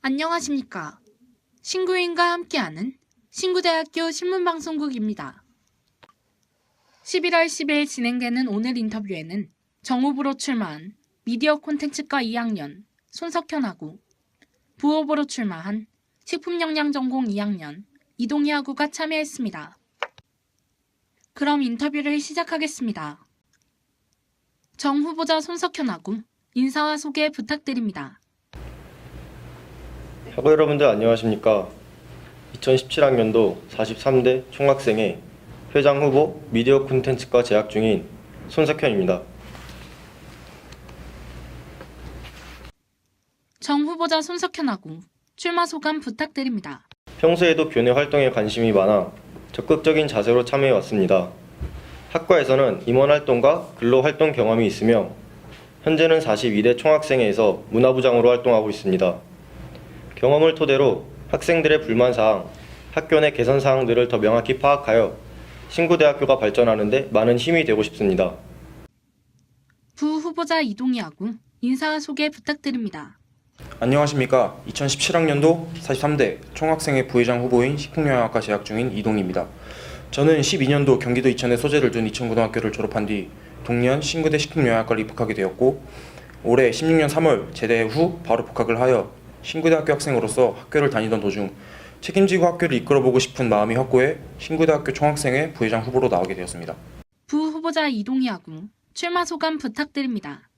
안녕하십니까. 신구인과 함께하는 신구대학교 신문방송국입니다. 11월 10일 진행되는 오늘 인터뷰에는 정후보로 출마한 미디어 콘텐츠과 2학년 손석현하고 부후보로 출마한 식품영양전공 2학년 이동희 하구가 참여했습니다. 그럼 인터뷰를 시작하겠습니다. 정 후보자 손석현 하구 인사와 소개 부탁드립니다. 학우 여러분들 안녕하십니까. 2017학년도 43대 총학생회 회장 후보 미디어 콘텐츠과 재학 중인 손석현입니다. 정 후보자 손석현 하구 출마 소감 부탁드립니다. 평소에도 교내 활동에 관심이 많아 적극적인 자세로 참여해왔습니다. 학과에서는 임원 활동과 근로 활동 경험이 있으며 현재는 42대 총학생회에서 문화부장으로 활동하고 있습니다. 경험을 토대로 학생들의 불만사항, 학교 내 개선사항들을 더 명확히 파악하여 신구대학교가 발전하는 데 많은 힘이 되고 싶습니다. 부후보자 이동희 하구 인사와 소개 부탁드립니다. 안녕하십니까. 2017학년도 43대 총학생회 부회장 후보인 식품영양학과 재학 중인 이동희입니다. 저는 12년도 경기도 이천에 소재를 둔 이천고등학교를 졸업한 뒤 동년 신구대 식품영양학과를 입학하게 되었고 올해 16년 3월 제대 후 바로 복학을 하여 신구대학교 학생으로서 학교를 다니던 도중 책임지고 학교를 이끌어보고 싶은 마음이 확고해 신구대학교 총학생회 부회장 후보로 나오게 되었습니다. 부후보자 이동희 하구 출마 소감 부탁드립니다.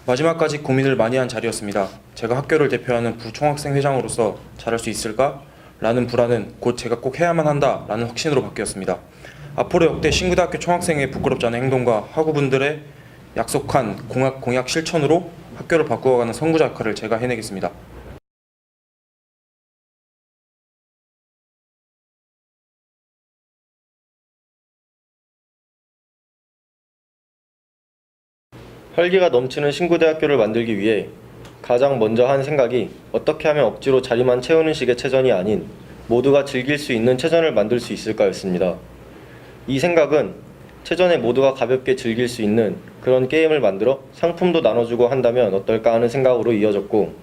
마지막까지 고민을 많이 한 자리였습니다. 제가 학교를 대표하는 부총학생 회장으로서 잘할 수 있을까? 라는 불안은 곧 제가 꼭 해야만 한다 라는 확신으로 바뀌었습니다. 앞으로 역대 신구대학교 총학생회 부끄럽지 않은 행동과 학우분들의 약속한 공약 실천으로 학교를 바꾸어가는 선구자 역할을 제가 해내겠습니다. 활기가 넘치는 신구대학교를 만들기 위해 가장 먼저 한 생각이 어떻게 하면 억지로 자리만 채우는 식의 체전이 아닌 모두가 즐길 수 있는 체전을 만들 수 있을까였습니다. 이 생각은 체전에 모두가 가볍게 즐길 수 있는 그런 게임을 만들어 상품도 나눠주고 한다면 어떨까 하는 생각으로 이어졌고,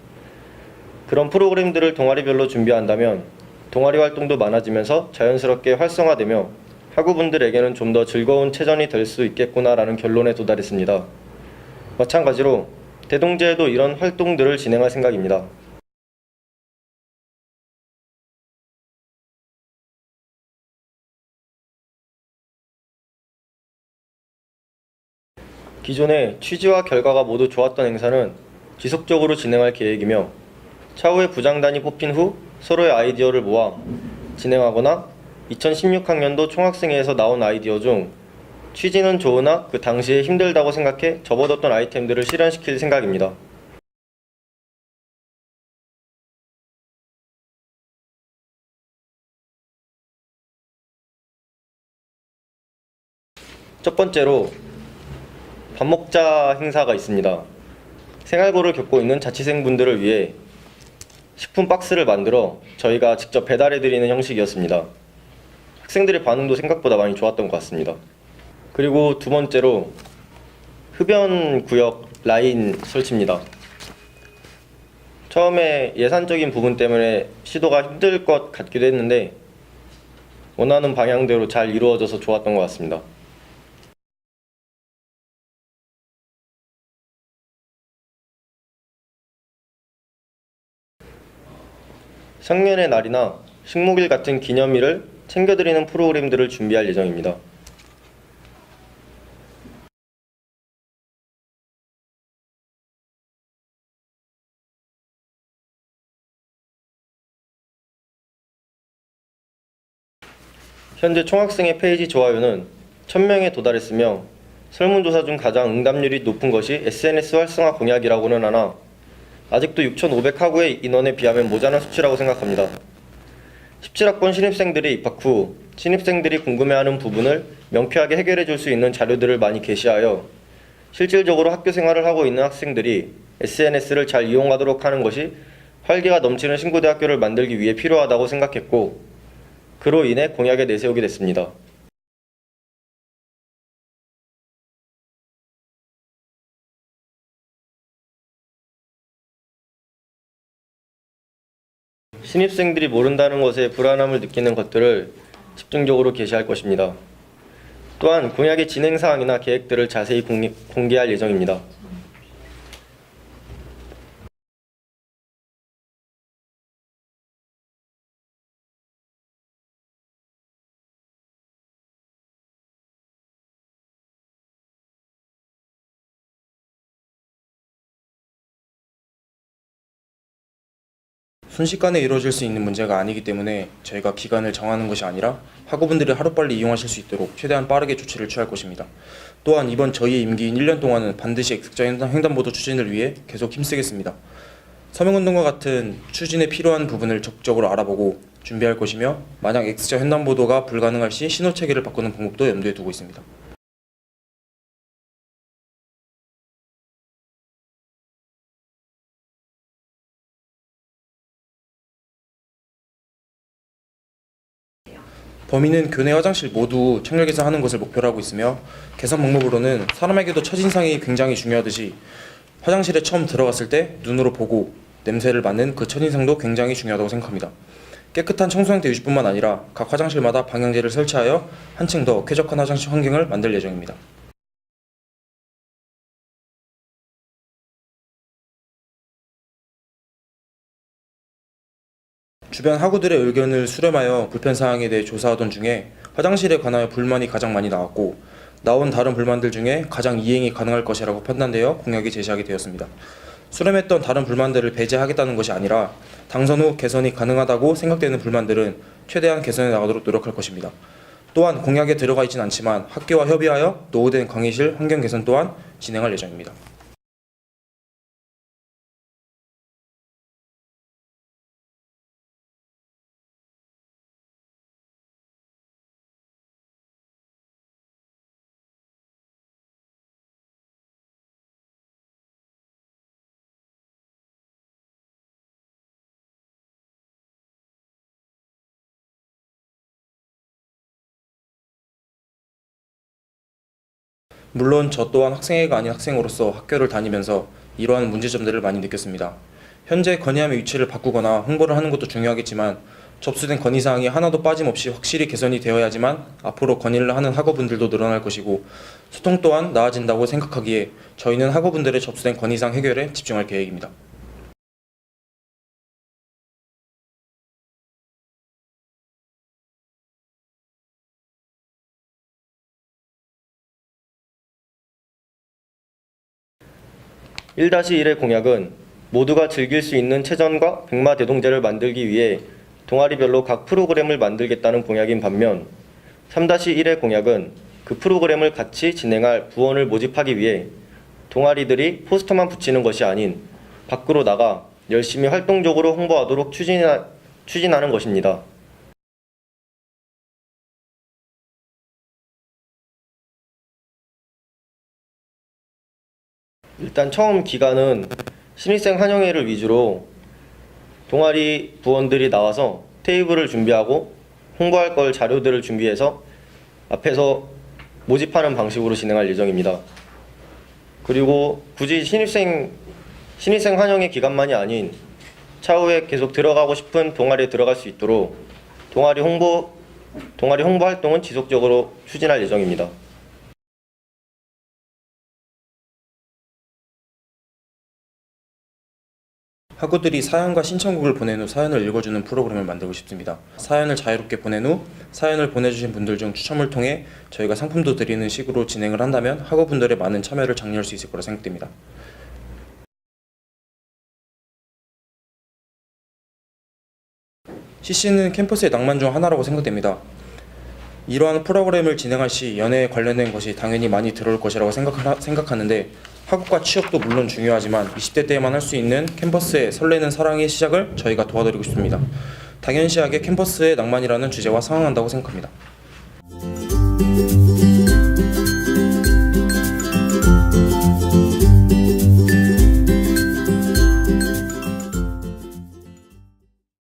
그런 프로그램들을 동아리별로 준비한다면 동아리 활동도 많아지면서 자연스럽게 활성화되며 학우분들에게는 좀 더 즐거운 체전이 될 수 있겠구나라는 결론에 도달했습니다. 마찬가지로 대동제에도 이런 활동들을 진행할 생각입니다. 기존의 취지와 결과가 모두 좋았던 행사는 지속적으로 진행할 계획이며 차후에 부장단이 뽑힌 후 서로의 아이디어를 모아 진행하거나 2016학년도 총학생회에서 나온 아이디어 중 취지는 좋으나 그 당시에 힘들다고 생각해 접어뒀던 아이템들을 실현시킬 생각입니다. 첫 번째로 밥 먹자 행사가 있습니다. 생활고를 겪고 있는 자취생분들을 위해 식품 박스를 만들어 저희가 직접 배달해드리는 형식이었습니다. 학생들의 반응도 생각보다 많이 좋았던 것 같습니다. 그리고 두 번째로 흡연 구역 라인 설치입니다. 처음에 예산적인 부분 때문에 시도가 힘들 것 같기도 했는데 원하는 방향대로 잘 이루어져서 좋았던 것 같습니다. 상년의 날이나 식목일 같은 기념일을 챙겨드리는 프로그램들을 준비할 예정입니다. 현재 총학생회 페이지 좋아요는 1000명에 도달했으며 설문조사 중 가장 응답률이 높은 것이 SNS 활성화 공약이라고는 하나 아직도 6,500 학우의 인원에 비하면 모자란 수치라고 생각합니다. 17학번 신입생들이 입학 후 신입생들이 궁금해하는 부분을 명쾌하게 해결해 줄 수 있는 자료들을 많이 게시하여 실질적으로 학교 생활을 하고 있는 학생들이 SNS를 잘 이용하도록 하는 것이 활기가 넘치는 신구대학교를 만들기 위해 필요하다고 생각했고, 그로 인해 공약에 내세우게 됐습니다. 신입생들이 모른다는 것에 불안함을 느끼는 것들을 집중적으로 게시할 것입니다. 또한 공약의 진행 사항이나 계획들을 자세히 공개할 예정입니다. 순식간에 이루어질 수 있는 문제가 아니기 때문에 저희가 기간을 정하는 것이 아니라 학우분들이 하루빨리 이용하실 수 있도록 최대한 빠르게 조치를 취할 것입니다. 또한 이번 저희의 임기인 1년 동안은 반드시 X자 횡단보도 추진을 위해 계속 힘쓰겠습니다. 서명운동과 같은 추진에 필요한 부분을 적극적으로 알아보고 준비할 것이며, 만약 X자 횡단보도가 불가능할 시 신호체계를 바꾸는 방법도 염두에 두고 있습니다. 범위는 교내 화장실 모두 청력 개선하는 것을 목표로 하고 있으며, 개선 방법으로는 사람에게도 첫인상이 굉장히 중요하듯이 화장실에 처음 들어갔을 때 눈으로 보고 냄새를 맡는 그 첫인상도 굉장히 중요하다고 생각합니다. 깨끗한 청소 형태 유지뿐만 아니라 각 화장실마다 방향제를 설치하여 한층 더 쾌적한 화장실 환경을 만들 예정입니다. 주변 학우들의 의견을 수렴하여 불편사항에 대해 조사하던 중에 화장실에 관하여 불만이 가장 많이 나왔고, 나온 다른 불만들 중에 가장 이행이 가능할 것이라고 판단되어 공약이 제시하게 되었습니다. 수렴했던 다른 불만들을 배제하겠다는 것이 아니라 당선 후 개선이 가능하다고 생각되는 불만들은 최대한 개선해 나가도록 노력할 것입니다. 또한 공약에 들어가 있진 않지만 학교와 협의하여 노후된 강의실 환경 개선 또한 진행할 예정입니다. 물론 저 또한 학생회가 아닌 학생으로서 학교를 다니면서 이러한 문제점들을 많이 느꼈습니다. 현재 건의함의 위치를 바꾸거나 홍보를 하는 것도 중요하겠지만, 접수된 건의사항이 하나도 빠짐없이 확실히 개선이 되어야지만 앞으로 건의를 하는 학우분들도 늘어날 것이고, 소통 또한 나아진다고 생각하기에 저희는 학우분들의 접수된 건의사항 해결에 집중할 계획입니다. (1-1의) 공약은 모두가 즐길 수 있는 체전과 백마대동제를 만들기 위해 동아리별로 각 프로그램을 만들겠다는 공약인 반면, (3-1의) 공약은 그 프로그램을 같이 진행할 부원을 모집하기 위해 동아리들이 포스터만 붙이는 것이 아닌 밖으로 나가 열심히 활동적으로 홍보하도록 추진하는 것입니다. 일단 처음 기간은 신입생 환영회를 위주로 동아리 부원들이 나와서 테이블을 준비하고 홍보할 걸 자료들을 준비해서 앞에서 모집하는 방식으로 진행할 예정입니다. 그리고 굳이 신입생 환영회 기간만이 아닌 차후에 계속 들어가고 싶은 동아리에 들어갈 수 있도록 동아리 홍보 활동은 지속적으로 추진할 예정입니다. 학우들이 사연과 신청곡을 보낸 후 사연을 읽어주는 프로그램을 만들고 싶습니다. 사연을 자유롭게 보낸 후 사연을 보내주신 분들 중 추첨을 통해 저희가 상품도 드리는 식으로 진행을 한다면 학우분들의 많은 참여를 장려할 수 있을 거라 생각됩니다. CC는 캠퍼스의 낭만 중 하나라고 생각됩니다. 이러한 프로그램을 진행할 시 연애에 관련된 것이 당연히 많이 들어올 것이라고 생각하는데, 학업과 취업도 물론 중요하지만 20대 때에만 할 수 있는 캠퍼스의 설레는 사랑의 시작을 저희가 도와드리고 싶습니다. 당연시하게 캠퍼스의 낭만이라는 주제와 상응한다고 생각합니다.